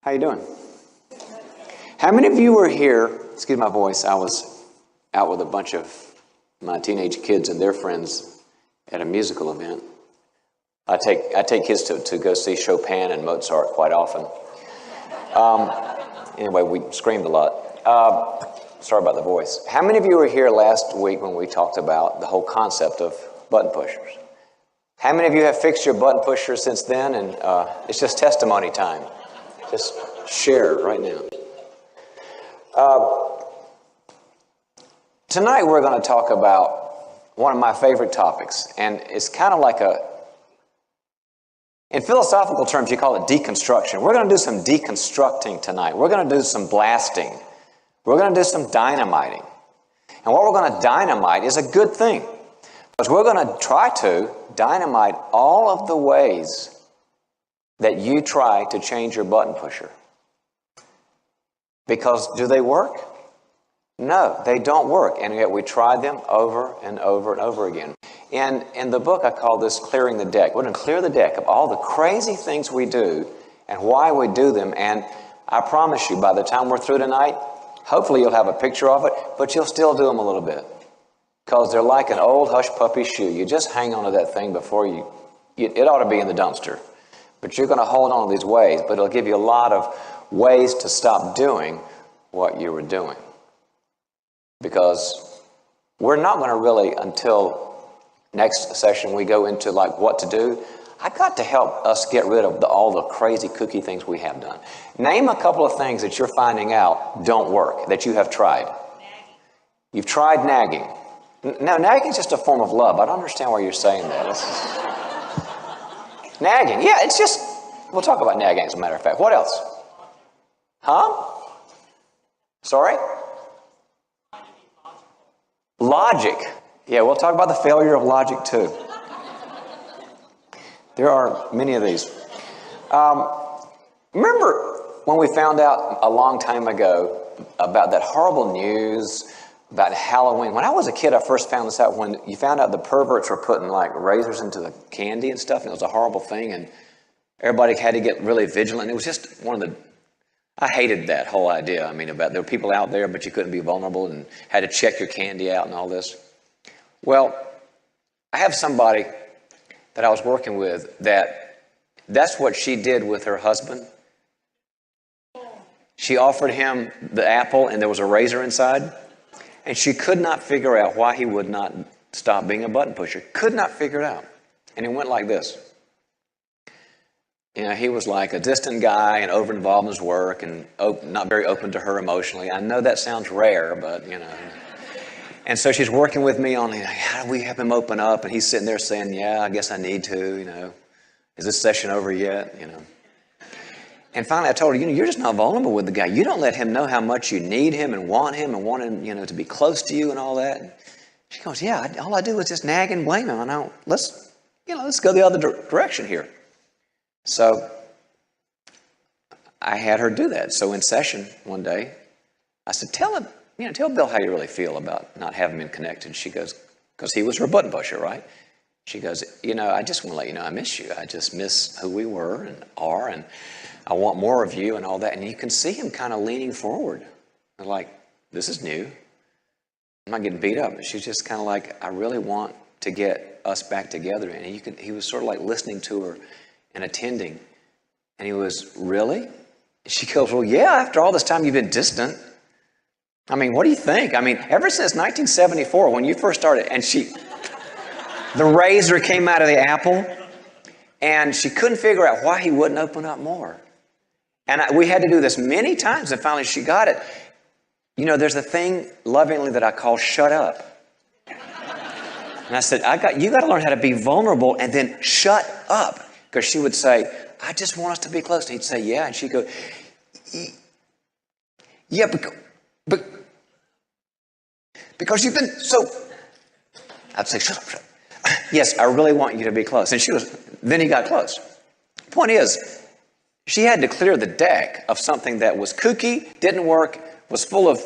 How you doing? How many of you were here? Excuse my voice. I was out with a bunch of my teenage kids and their friends at a musical event. I take kids to go see Chopin and Mozart quite often. Anyway, we screamed a lot. Sorry about the voice. How many of you were here last week when we talked about the whole concept of button pushers? How many of you have fixed your button pusher since then? And it's just testimony time. Just share right now. Tonight we're going to talk about one of my favorite topics, and it's kind of like in philosophical terms, you call it deconstruction. We're going to do some deconstructing tonight. We're going to do some blasting. We're going to do some dynamiting. And what we're going to dynamite is a good thing, because we're going to try to dynamite all of the ways that you try to change your button pusher. Because do they work? No, they don't work. And yet we try them over and over and over again. And in the book, I call this clearing the deck. We're going to clear the deck of all the crazy things we do and why we do them. And I promise you, by the time we're through tonight, hopefully you'll have a picture of it, but you'll still do them a little bit. Because they're like an old hush puppy shoe. You just hang on to that thing before it ought to be in the dumpster. But you're going to hold on to these ways, but it'll give you a lot of ways to stop doing what you were doing. Because we're not going to really, until next session, we go into like what to do. I've got to help us get rid of all the crazy cookie things we have done. Name a couple of things that you're finding out don't work, that you have tried. Nagging. You've tried nagging. Now, nagging is just a form of love. I don't understand why you're saying that. Nagging. Yeah, it's just, we'll talk about nagging as a matter of fact. What else? Huh? Sorry? Logic. Yeah, we'll talk about the failure of logic too. There are many of these. Remember when we found out a long time ago about that horrible news about Halloween? When I was a kid, I first found this out when you found out the perverts were putting like razors into the candy and stuff, and it was a horrible thing, and everybody had to get really vigilant. It was just I hated that whole idea. I mean, about there were people out there, but you couldn't be vulnerable and had to check your candy out and all this. Well, I have somebody that I was working with that's what she did with her husband. She offered him the apple and there was a razor inside, and she could not figure out why he would not stop being a button pusher. Could not figure it out. And it went like this. You know, he was like a distant guy and over-involved in his work and not very open to her emotionally. I know that sounds rare, but, you know. And so she's working with me on, how do we have him open up? And he's sitting there saying, yeah, I guess I need to, you know. Is this session over yet, you know? And finally I told her, you're just not vulnerable with the guy. You don't let him know how much you need him and want him, to be close to you and all that. And she goes, yeah, all I do is just nag and blame him. And let's go the other direction here. So I had her do that. So in session one day, I said, tell Bill how you really feel about not having him connected. She goes, because he was her button pusher, right? She goes, I just want to let you know I miss you. I just miss who we were and are, and I want more of you and all that. And you can see him kind of leaning forward. I'm like, this is new. I'm not getting beat up. She's just kind of like, I really want to get us back together. And he was sort of like listening to her and attending. And he was, really? She goes, well, yeah, after all this time you've been distant. I mean, what do you think? I mean, ever since 1974, when you first started, and the razor came out of the apple, and she couldn't figure out why he wouldn't open up more. And we had to do this many times, and finally she got it. There's a thing lovingly that I call shut up. And I said, you got to learn how to be vulnerable and then shut up. Because she would say, I just want us to be close. And he'd say, yeah. And she'd go, yeah, because you've been so... I'd say, shut up. Yes, I really want you to be close. And then he got close. Point is, she had to clear the deck of something that was kooky, didn't work, was full of,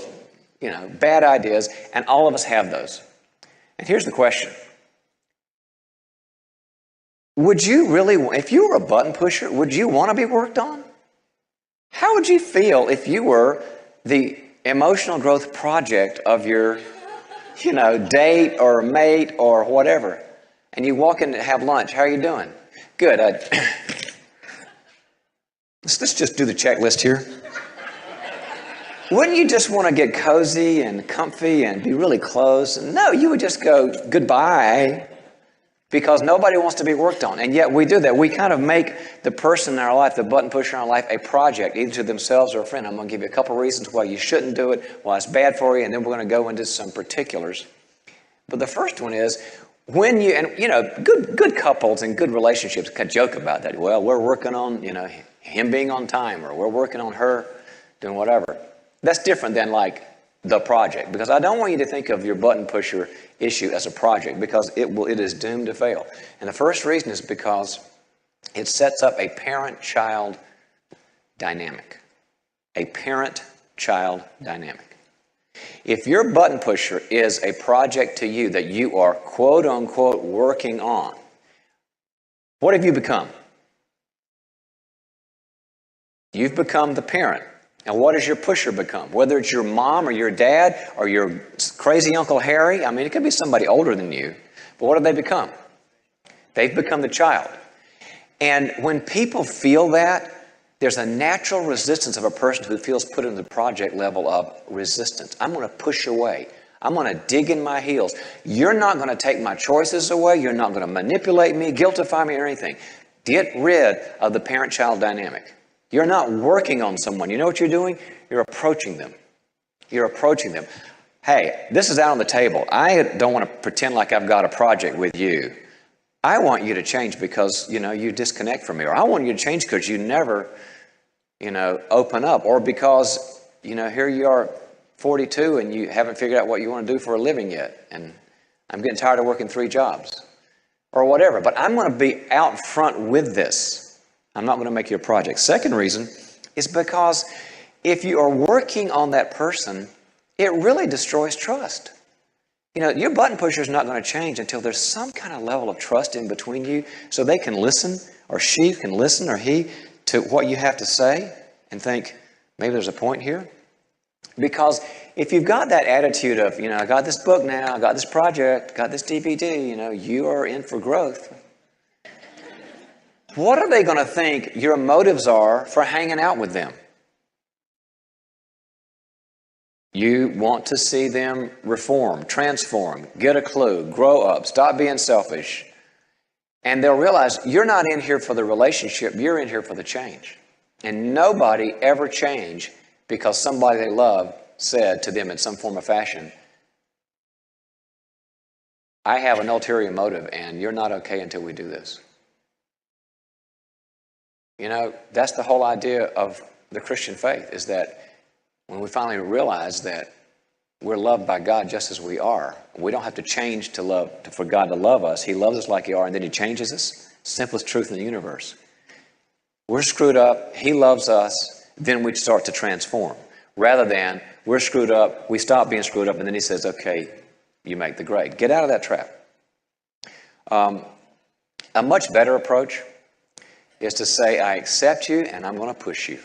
bad ideas, and all of us have those. And here's the question. Would you really, if you were a button pusher, would you want to be worked on? How would you feel if you were the emotional growth project of your, date or mate or whatever? And you walk in to have lunch. How are you doing? Good. Let's just do the checklist here. Wouldn't you just want to get cozy and comfy and be really close? No, you would just go goodbye because nobody wants to be worked on. And yet we do that. We kind of make the person in our life, the button pusher in our life, a project, either to themselves or a friend. I'm going to give you a couple reasons why you shouldn't do it, why it's bad for you, and then we're going to go into some particulars. But the first one is when good couples and good relationships can joke about that. Well, we're working on, him being on time, or we're working on her doing whatever. That's different than like the project, because I don't want you to think of your button pusher issue as a project, because it is doomed to fail. And the first reason is because it sets up a parent-child dynamic. A parent-child dynamic. If your button pusher is a project to you that you are quote-unquote working on, what have you become? You've become the parent. And what does your pusher become? Whether it's your mom or your dad or your crazy Uncle Harry, it could be somebody older than you, but what do they become? They've become the child. And when people feel that, there's a natural resistance of a person who feels put in the project level of resistance. I'm going to push away. I'm going to dig in my heels. You're not going to take my choices away. You're not going to manipulate me, guiltify me, or anything. Get rid of the parent-child dynamic. You're not working on someone. You know what you're doing? You're approaching them. You're approaching them. Hey, this is out on the table. I don't want to pretend like I've got a project with you. I want you to change because, you disconnect from me. Or I want you to change because you never, open up. Or because, here you are 42 and you haven't figured out what you want to do for a living yet. And I'm getting tired of working 3 jobs. Or whatever. But I'm going to be out front with this. I'm not going to make you a project. Second reason is because if you are working on that person, it really destroys trust. Your button pusher is not going to change until there's some kind of level of trust in between you so they can listen, or she can listen, or he, to what you have to say and think, maybe there's a point here. Because if you've got that attitude of, I got this book now, I got this project, got this DVD, you are in for growth. What are they going to think your motives are for hanging out with them? You want to see them reform, transform, get a clue, grow up, stop being selfish. And they'll realize you're not in here for the relationship, you're in here for the change. And nobody ever changed because somebody they love said to them in some form or fashion, I have an ulterior motive and you're not okay until we do this. That's the whole idea of the Christian faith, is that when we finally realize that we're loved by God just as we are, we don't have to change for God to love us. He loves us like He are, and then He changes us. Simplest truth in the universe. We're screwed up, He loves us, then we start to transform. Rather than, we're screwed up, we stop being screwed up, and then He says, okay, you make the grade. Get out of that trap. A much better approach is to say, I accept you and I'm going to push you.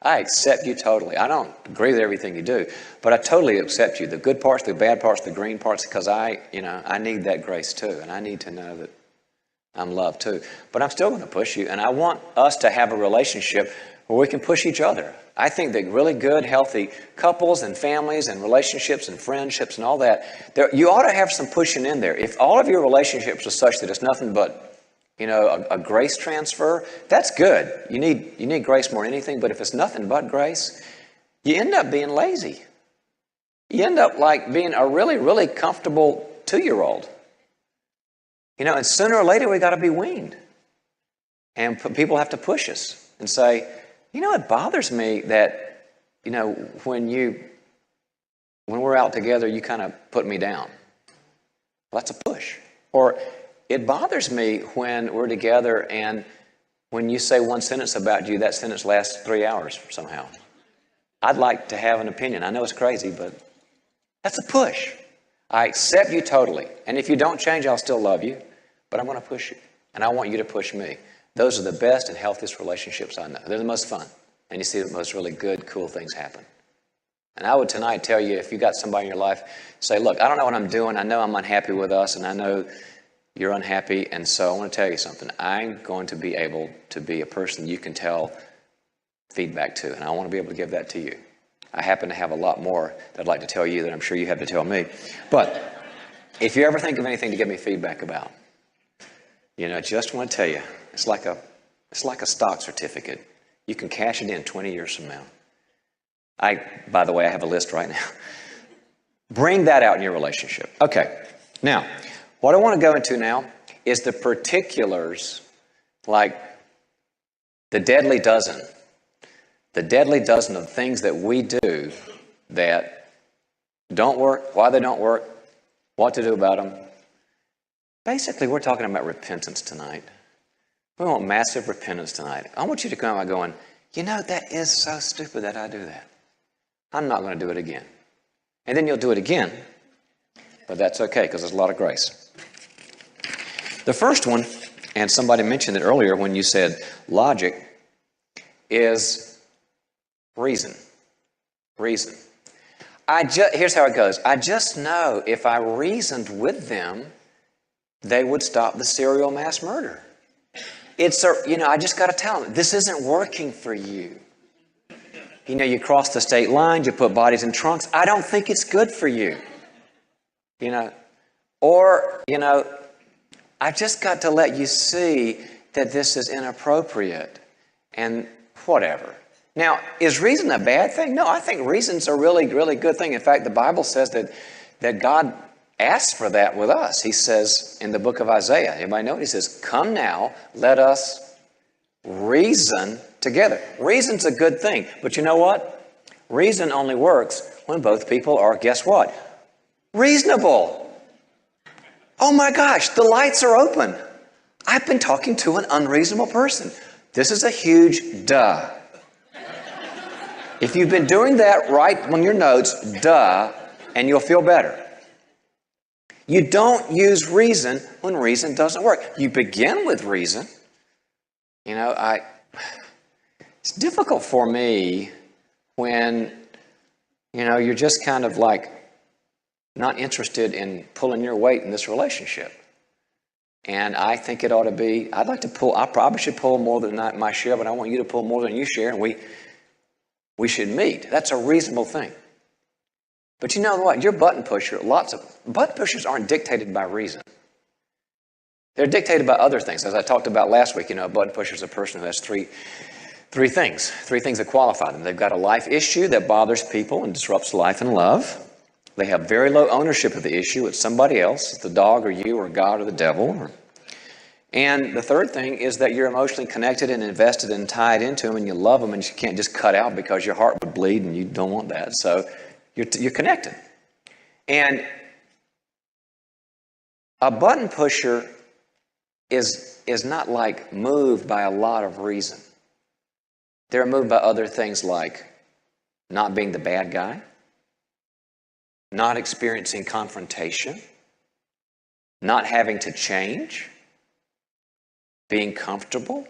I accept you totally. I don't agree with everything you do, but I totally accept you. The good parts, the bad parts, the green parts, because I need that grace too. And I need to know that I'm loved too. But I'm still going to push you. And I want us to have a relationship where we can push each other. I think that really good, healthy couples and families and relationships and friendships and all that, you ought to have some pushing in there. If all of your relationships are such that it's nothing but a grace transfer, that's good. You need grace more than anything, but if it's nothing but grace, you end up being lazy. You end up like being a really, really comfortable 2-year-old. And sooner or later we got to be weaned. And people have to push us and say, it bothers me that, when we're out together, you kind of put me down. Well, that's a push. Or, it bothers me when we're together and when you say one sentence about you, that sentence lasts 3 hours somehow. I'd like to have an opinion. I know it's crazy, but that's a push. I accept you totally. And if you don't change, I'll still love you, but I'm going to push you. And I want you to push me. Those are the best and healthiest relationships I know. They're the most fun. And you see the most really good, cool things happen. And I would tonight tell you, if you got somebody in your life, say, look, I don't know what I'm doing. I know I'm unhappy with us, and I know you're unhappy. And so I want to tell you something. I'm going to be able to be a person you can tell feedback to, and I want to be able to give that to you. I happen to have a lot more that I'd like to tell you that I'm sure you have to tell me. But if you ever think of anything to give me feedback about, just want to tell you, it's like a stock certificate. You can cash it in 20 years from now. By the way, I have a list right now. Bring that out in your relationship. Okay. Now, what I want to go into now is the particulars, like the deadly dozen. The deadly dozen of things that we do that don't work, why they don't work, what to do about them. Basically, we're talking about repentance tonight. We want massive repentance tonight. I want you to come out going, that is so stupid that I do that. I'm not going to do it again. And then you'll do it again, but that's okay because there's a lot of grace. The first one, and somebody mentioned it earlier when you said logic, is reason. Reason. Here's how it goes. I just know if I reasoned with them, they would stop the serial mass murder. I just got to tell them, this isn't working for you. You cross the state line, you put bodies in trunks. I don't think it's good for you. I just got to let you see that this is inappropriate and whatever. Now, is reason a bad thing? No, I think reason's a really, really good thing. In fact, the Bible says that God asks for that with us. He says in the book of Isaiah, anybody know it? He says, come now, let us reason together. Reason's a good thing. But you know what? Reason only works when both people are, guess what? Reasonable. Oh my gosh, the lights are open. I've been talking to an unreasonable person. This is a huge duh. If you've been doing that, write on your notes, duh, and you'll feel better. You don't use reason when reason doesn't work. You begin with reason. It's difficult for me when, you're just kind of like not interested in pulling your weight in this relationship. And I think it ought to be, I probably should pull more than my share, but I want you to pull more than you share, and we should meet. That's a reasonable thing. But you know what? Your button pusher, button pushers aren't dictated by reason. They're dictated by other things. As I talked about last week, a button pusher is a person who has three things that qualify them. They've got a life issue that bothers people and disrupts life and love. They have very low ownership of the issue. It's somebody else. It's the dog or you or God or the devil. And the third thing is that you're emotionally connected and invested and tied into them, and you love them, and you can't just cut out because your heart would bleed, and you don't want that. So you're connected. And a button pusher is not like moved by a lot of reason. They're moved by other things like not being the bad guy, not experiencing confrontation, not having to change, being comfortable,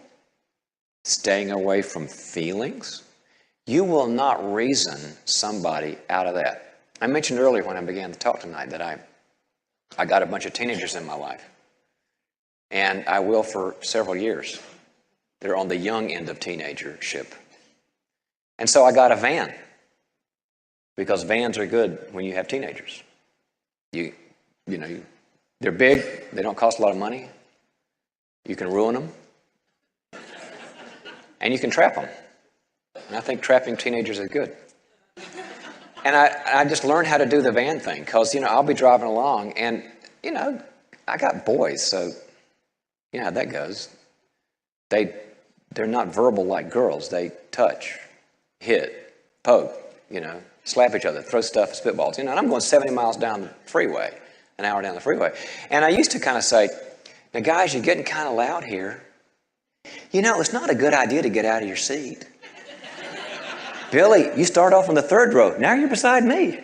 staying away from feelings. You will not reason somebody out of that. I mentioned earlier when I began to talk tonight that I got a bunch of teenagers in my life. And I will for several years. They're on the young end of teenagership. And so I got a van. Because vans are good when you have teenagers. They're big, they don't cost a lot of money. You can ruin them. And you can trap them. And I think trapping teenagers is good. And I just learned how to do the van thing. Because, I'll be driving along and, I got boys, so you know how that goes. They're not verbal like girls. They touch, hit, poke, slap each other, throw stuff, spitballs. And I'm going 70 miles down the freeway, an hour down the freeway. And I used to kind of say, now guys, you're getting kind of loud here. It's not a good idea to get out of your seat. Billy, you start off on the third row. Now you're beside me.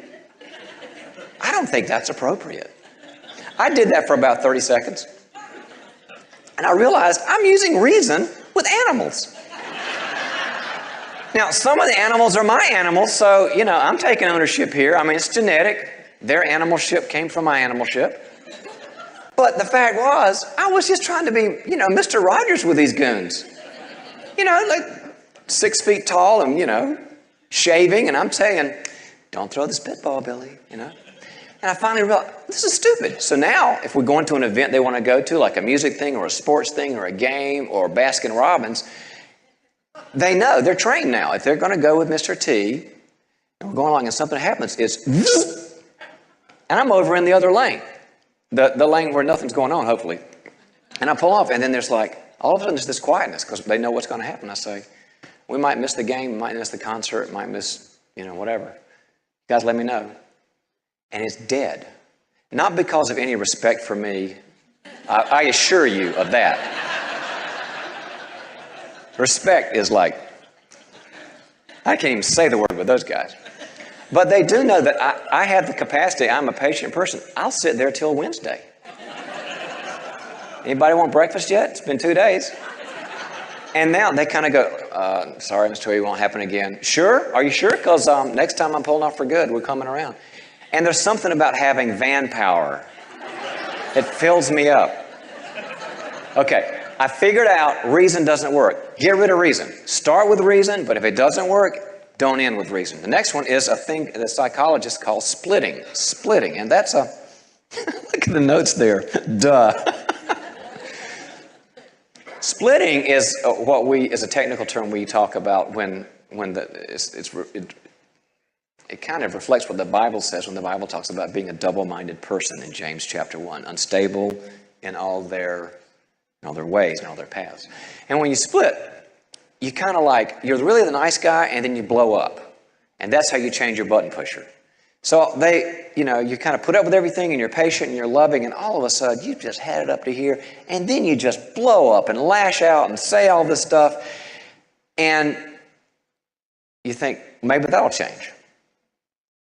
I don't think that's appropriate. I did that for about 30 seconds. And I realized I'm using reason with animals. Now, some of the animals are my animals, so, I'm taking ownership here. I mean, it's genetic. Their animalship came from my animalship. But the fact was, I was just trying to be, Mr. Rogers with these goons. Like 6 feet tall and, shaving. And I'm saying, don't throw the spitball, Billy, And I finally realized, this is stupid. So now, if we're going to an event they want to go to, like a music thing or a sports thing or a game or Baskin Robbins, they know, they're trained now. If they're going to go with Mr. T, and we're going along and something happens, it's and I'm over in the other lane. The lane where nothing's going on, hopefully. And I pull off, and then there's like, all of a sudden there's this quietness because they know what's going to happen. I say, we might miss the game, we might miss the concert, might miss, whatever. You guys let me know. And it's dead. Not because of any respect for me. I assure you of that. Respect is like, I can't even say the word with those guys. But they do know that I have the capacity. I'm a patient person. I'll sit there till Wednesday. Anybody want breakfast yet? It's been 2 days. And now they kind of go, sorry, Mr. Tweedy, it won't happen again. Sure? Are you sure? Because next time I'm pulling off for good. We're coming around. And there's something about having van power. It fills me up. Okay. I figured out reason doesn't work. Get rid of reason. Start with reason, but if it doesn't work, don't end with reason. The next one is a thing that psychologists call splitting. Splitting. And that's a... Look at the notes there. Duh. Splitting is is a technical term we talk about when it kind of reflects what the Bible says when the Bible talks about being a double-minded person in James chapter 1. Unstable in all their ways and all their paths. And when you split, you kind of like, you're really the nice guy and then you blow up. And that's how you change your button pusher. So you kind of put up with everything and you're patient and you're loving and all of a sudden you've just had it up to here and then you just blow up and lash out and say all this stuff. And you think, maybe that'll change.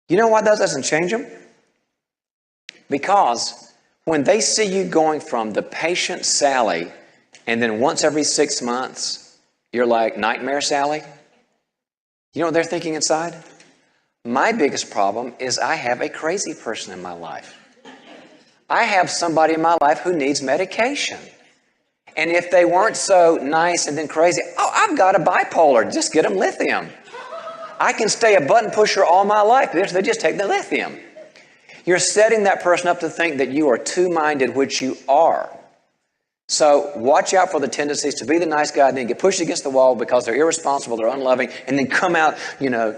You know why that doesn't change them? Because when they see you going from the patient Sally, and then once every 6 months, you're like Nightmare Sally, you know what they're thinking inside? My biggest problem is I have a crazy person in my life. I have somebody in my life who needs medication. And if they weren't so nice and then crazy, I've got a bipolar, just get them lithium. I can stay a button pusher all my life. They just take the lithium. You're setting that person up to think that you are two-minded, which you are. So watch out for the tendencies to be the nice guy and then get pushed against the wall because they're irresponsible, they're unloving, and then come out,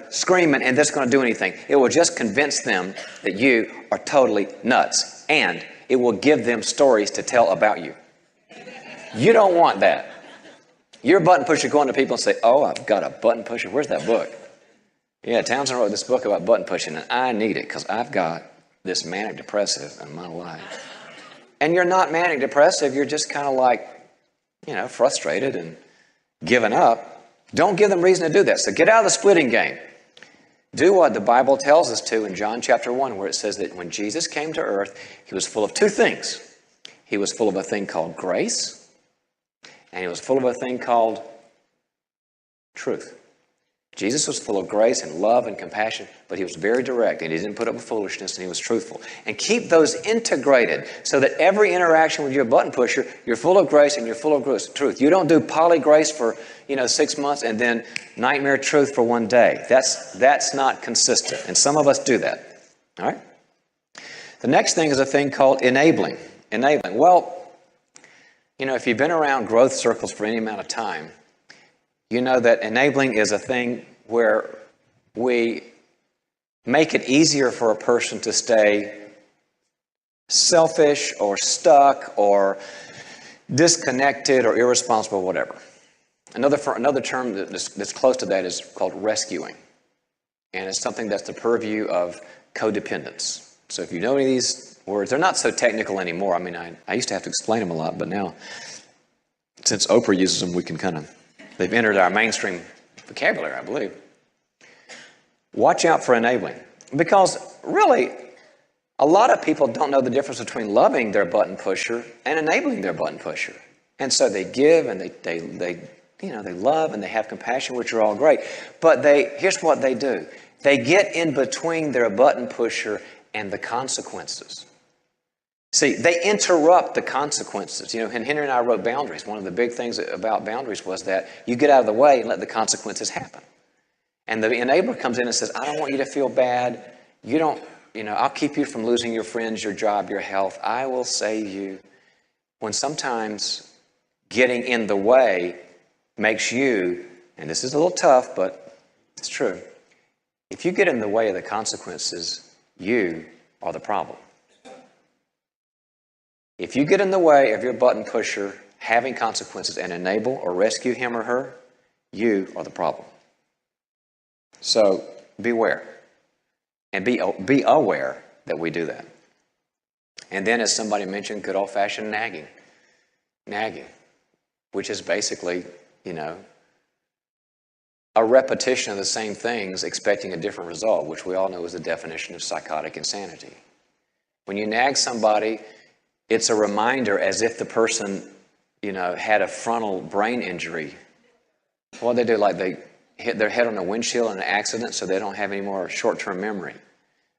screaming, and that's going to do anything. It will just convince them that you are totally nuts, and it will give them stories to tell about you. You don't want that. You're a button pusher going to people and say, oh, I've got a button pusher. Where's that book? Yeah, Townsend wrote this book about button pushing, and I need it because I've got this manic depressive in my life. And you're not manic depressive, you're just kind of like, frustrated and giving up. Don't give them reason to do that. So get out of the splitting game. Do what the Bible tells us to in John chapter 1, where it says that when Jesus came to earth, he was full of two things. He was full of a thing called grace, and he was full of a thing called truth. Jesus was full of grace and love and compassion, but he was very direct and he didn't put up with foolishness and he was truthful. And keep those integrated so that every interaction with your button pusher, you're full of grace and you're full of truth. You don't do poly grace for 6 months and then nightmare truth for 1 day. That's not consistent. And some of us do that. All right? The next thing is a thing called enabling. Enabling. Well, if you've been around growth circles for any amount of time, you know that enabling is a thing where we make it easier for a person to stay selfish or stuck or disconnected or irresponsible, whatever. Another term that's close to that is called rescuing. And it's something that's the purview of codependence. So if you know any of these words, they're not so technical anymore. I mean, I used to have to explain them a lot, but now, since Oprah uses them, we can they've entered our mainstream vocabulary, I believe. Watch out for enabling. Because really, a lot of people don't know the difference between loving their button pusher and enabling their button pusher. And so they give and they love and they have compassion, which are all great. But here's what they do. They get in between their button pusher and the consequences. See, they interrupt the consequences. And Henry and I wrote Boundaries. One of the big things about Boundaries was that you get out of the way and let the consequences happen. And the enabler comes in and says, I don't want you to feel bad. I'll keep you from losing your friends, your job, your health. I will save you. When sometimes getting in the way makes you, and this is a little tough, but it's true. If you get in the way of the consequences, you are the problem. If you get in the way of your button pusher having consequences and enable or rescue him or her, you are the problem. So beware. And be aware that we do that. And then, as somebody mentioned, good old-fashioned nagging. Nagging, which is basically, a repetition of the same things expecting a different result, which we all know is the definition of psychotic insanity. When you nag somebody, it's a reminder as if the person, had a frontal brain injury. What they do, like they hit their head on a windshield in an accident so they don't have any more short-term memory.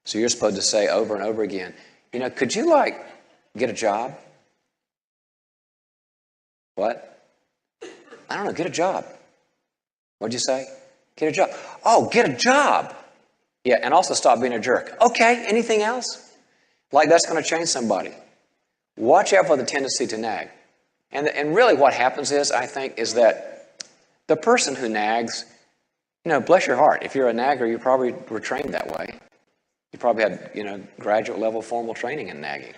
So you're supposed to say over and over again, could you get a job? What? I don't know, get a job. What'd you say? Get a job. Oh, get a job. Yeah, and also stop being a jerk. Okay, anything else? That's going to change somebody. Watch out for the tendency to nag. And really what happens is, I think, is that the person who nags, bless your heart. If you're a nagger, you probably were trained that way. You probably had, graduate level formal training in nagging.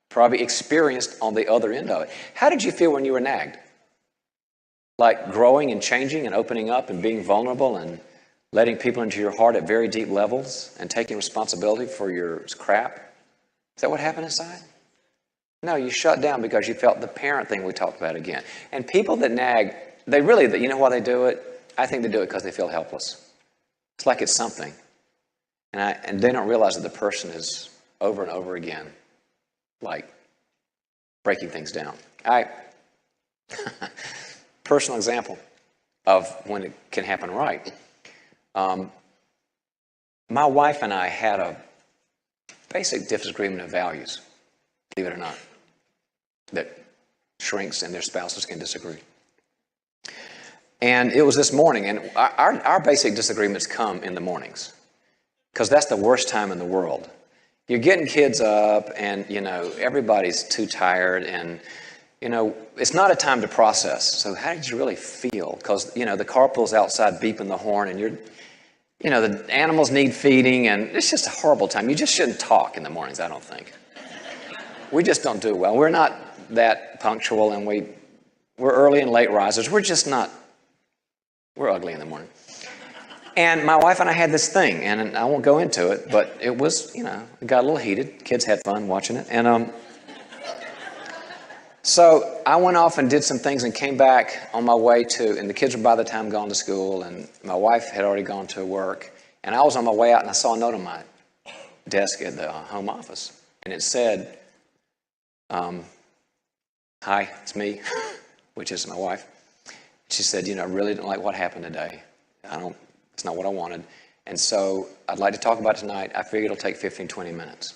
Probably experienced on the other end of it. How did you feel when you were nagged? Like growing and changing and opening up and being vulnerable and letting people into your heart at very deep levels and taking responsibility for your crap? Is that what happened inside? No, you shut down because you felt the parent thing we talked about again. And people that nag, they really, why they do it? I think they do it because they feel helpless. It's like it's something. And they don't realize that the person is over and over again, breaking things down. Personal example of when it can happen right. My wife and I had a basic disagreement of values, believe it or not, that shrinks and their spouses can disagree. And it was this morning, and our basic disagreements come in the mornings, because that's the worst time in the world. You're getting kids up, and, everybody's too tired, and, it's not a time to process. So how did you really feel? Because, the car pulls outside beeping the horn, and the animals need feeding, and it's just a horrible time. You just shouldn't talk in the mornings, I don't think. We just don't do well. We're not that punctual, and we're early and late risers. We're ugly in the morning. And my wife and I had this thing, and I won't go into it, but it was, it got a little heated. Kids had fun watching it. And so I went off and did some things and came back on my way and the kids were by the time gone to school, and my wife had already gone to work. And I was on my way out, and I saw a note on my desk at the home office. And it said, hi, it's me, which is my wife. She said, I really didn't like what happened today. It's not what I wanted. And so I'd like to talk about it tonight. I figure it'll take 15, 20 minutes.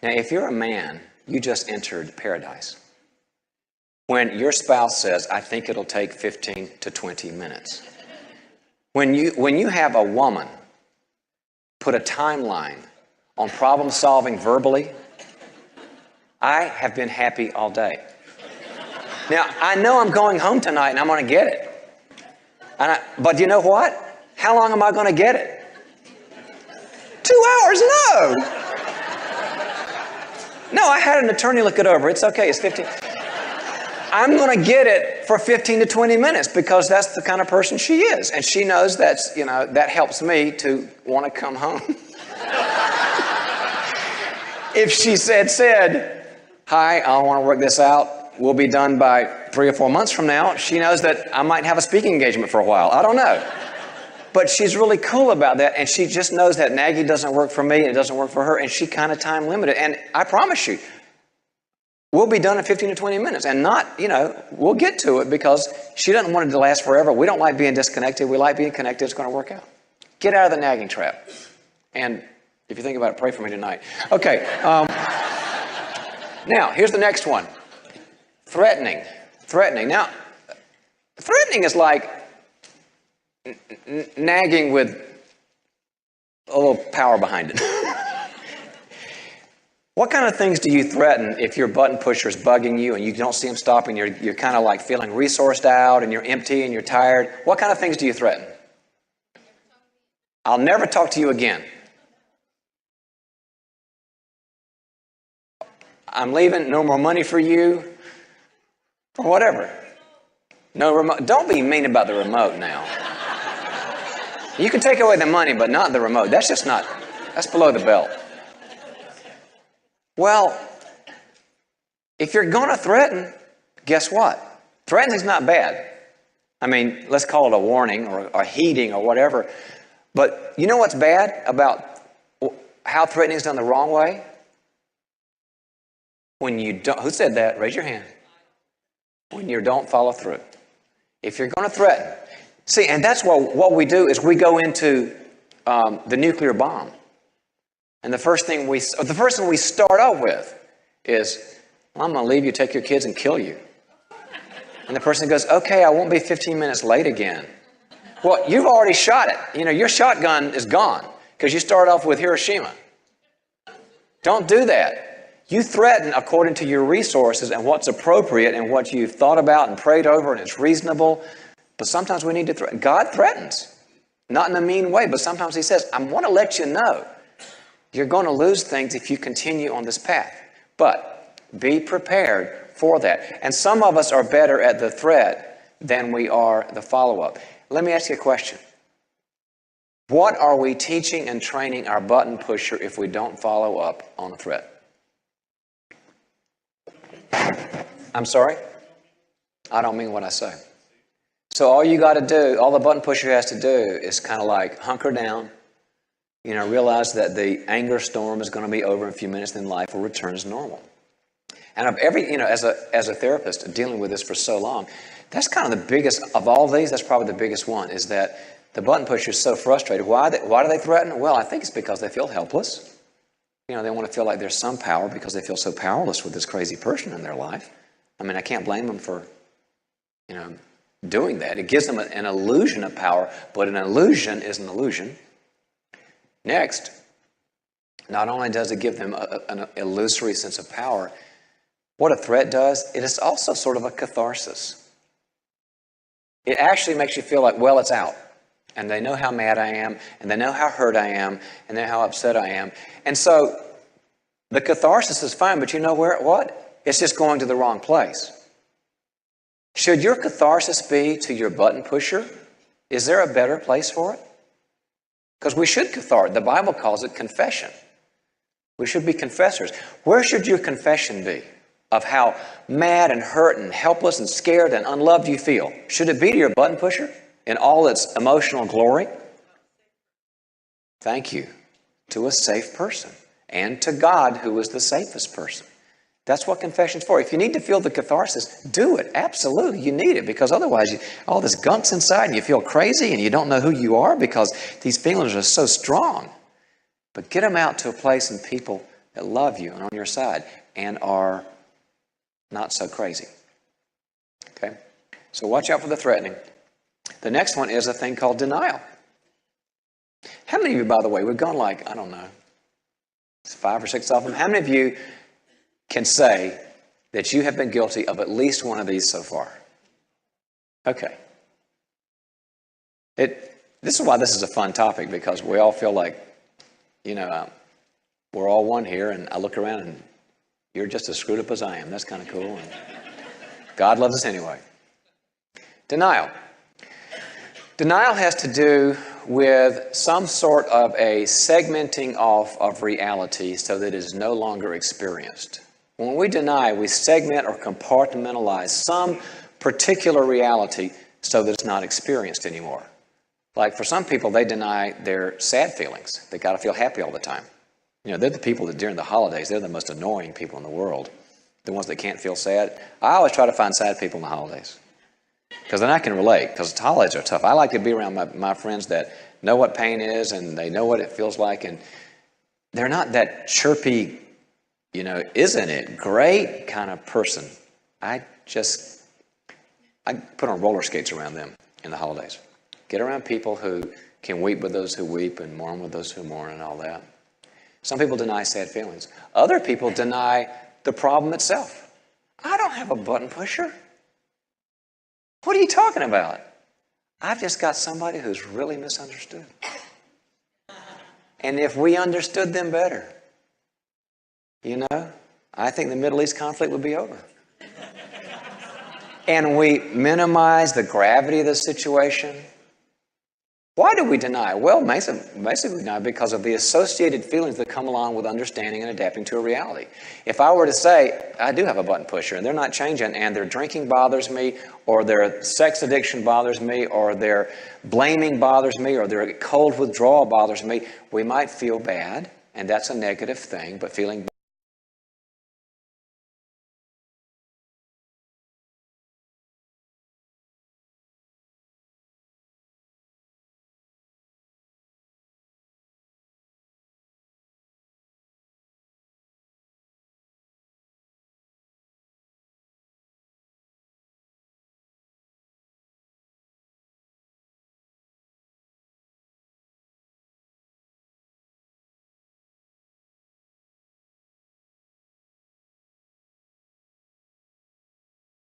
Now, if you're a man, you just entered paradise. When your spouse says, I think it'll take 15 to 20 minutes. When you have a woman put a timeline on problem solving verbally, I have been happy all day. Now, I know I'm going home tonight and I'm going to get it. But you know what? How long am I going to get it? 2 hours? No. No, I had an attorney look it over. It's okay. It's 15. I'm going to get it for 15 to 20 minutes because that's the kind of person she is. And she knows that helps me to want to come home. If she said, hi, I want to work this out. We'll be done by 3 or 4 months from now. She knows that I might have a speaking engagement for a while. I don't know. But she's really cool about that. And she just knows that nagging doesn't work for me and it doesn't work for her. And she kind of time limited. And I promise you, we'll be done in 15 to 20 minutes. And not, we'll get to it because she doesn't want it to last forever. We don't like being disconnected. We like being connected. It's going to work out. Get out of the nagging trap. And if you think about it, pray for me tonight. Okay. Now, here's the next one. Threatening. Now, threatening is like nagging with a little power behind it. What kind of things do you threaten if your button pusher is bugging you and you don't see him stopping? You're kind of like feeling resourced out and you're empty and you're tired. What kind of things do you threaten? I'll never talk to you again. I'm leaving. No more money for you. Or whatever. No remote. Don't be mean about the remote now. You can take away the money, but not the remote. That's just not, that's below the belt. Well, if you're going to threaten, guess what? Threatening is not bad. I mean, let's call it a warning or a heeding or whatever. But you know what's bad about how threatening is done the wrong way? When you don't, who said that? Raise your hand. When you don't follow through. If you're going to threaten. See, and that's what we do is we go into the nuclear bomb. And the first thing we start off with is, well, I'm going to leave you, take your kids, and kill you. And the person goes, okay, I won't be 15 minutes late again. Well, you've already shot it. Your shotgun is gone because you started off with Hiroshima. Don't do that. You threaten according to your resources and what's appropriate and what you've thought about and prayed over and it's reasonable. But sometimes we need to threaten. God threatens. Not in a mean way, but sometimes He says, I want to let you know. You're going to lose things if you continue on this path. But be prepared for that. And some of us are better at the threat than we are the follow-up. Let me ask you a question. What are we teaching and training our button pusher if we don't follow up on a threat? I'm sorry? I don't mean what I say. So all you got to do, all the button pusher has to do is kind of like hunker down, realize that the anger storm is going to be over in a few minutes, then life will return as normal. And of as a therapist dealing with this for so long, that's kind of the biggest, of all these, that's probably the biggest one, is that the button pusher is so frustrated. Why do they threaten? Well, I think it's because they feel helpless. They want to feel like there's some power because they feel so powerless with this crazy person in their life. I mean, I can't blame them for, doing that. It gives them an illusion of power, but an illusion is an illusion. Next, not only does it give them an illusory sense of power, what a threat does, it is also sort of a catharsis. It actually makes you feel like, well, it's out. And they know how mad I am, and they know how hurt I am, and they know how upset I am. And so the catharsis is fine, but you know what? It's just going to the wrong place. Should your catharsis be to your button pusher? Is there a better place for it? Because we should catharsis. The Bible calls it confession. We should be confessors. Where should your confession be of how mad and hurt and helpless and scared and unloved you feel? Should it be to your button pusher in all its emotional glory? Thank you. To a safe person and to God, who is the safest person. That's what confession's for. If you need to feel the catharsis, do it. Absolutely, you need it, because otherwise all this gunk's inside and you feel crazy and you don't know who you are because these feelings are so strong. But get them out to a place and people that love you and on your side and are not so crazy. Okay? So watch out for the threatening. The next one is a thing called denial. How many of you, by the way, we've gone like, I don't know, 5 or 6 of them. How many of you can say that you have been guilty of at least one of these so far? Okay. This is why this is a fun topic, because we all feel like, we're all one here, and I look around and you're just as screwed up as I am. That's kind of cool. And God loves us anyway. Denial. Denial has to do with some sort of a segmenting off of reality so that it is no longer experienced. When we deny, we segment or compartmentalize some particular reality so that it's not experienced anymore. Like for some people, they deny their sad feelings. They got to feel happy all the time. They're the people that during the holidays, they're the most annoying people in the world. the ones that can't feel sad. I always try to find sad people in the holidays. Because then I can relate, because the holidays are tough. I like to be around my friends that know what pain is and they know what it feels like. And they're not that chirpy, isn't it great kind of person. I put on roller skates around them in the holidays. Get around people who can weep with those who weep and mourn with those who mourn and all that. Some people deny sad feelings. Other people deny the problem itself. I don't have a button pusher. What are you talking about? I've just got somebody who's really misunderstood. And if we understood them better, I think the Middle East conflict would be over. And we minimize the gravity of the situation. Why do we deny? Well, basically we deny because of the associated feelings that come along with understanding and adapting to a reality. If I were to say, I do have a button pusher, and they're not changing, and their drinking bothers me, or their sex addiction bothers me, or their blaming bothers me, or their cold withdrawal bothers me, we might feel bad, and that's a negative thing, but feeling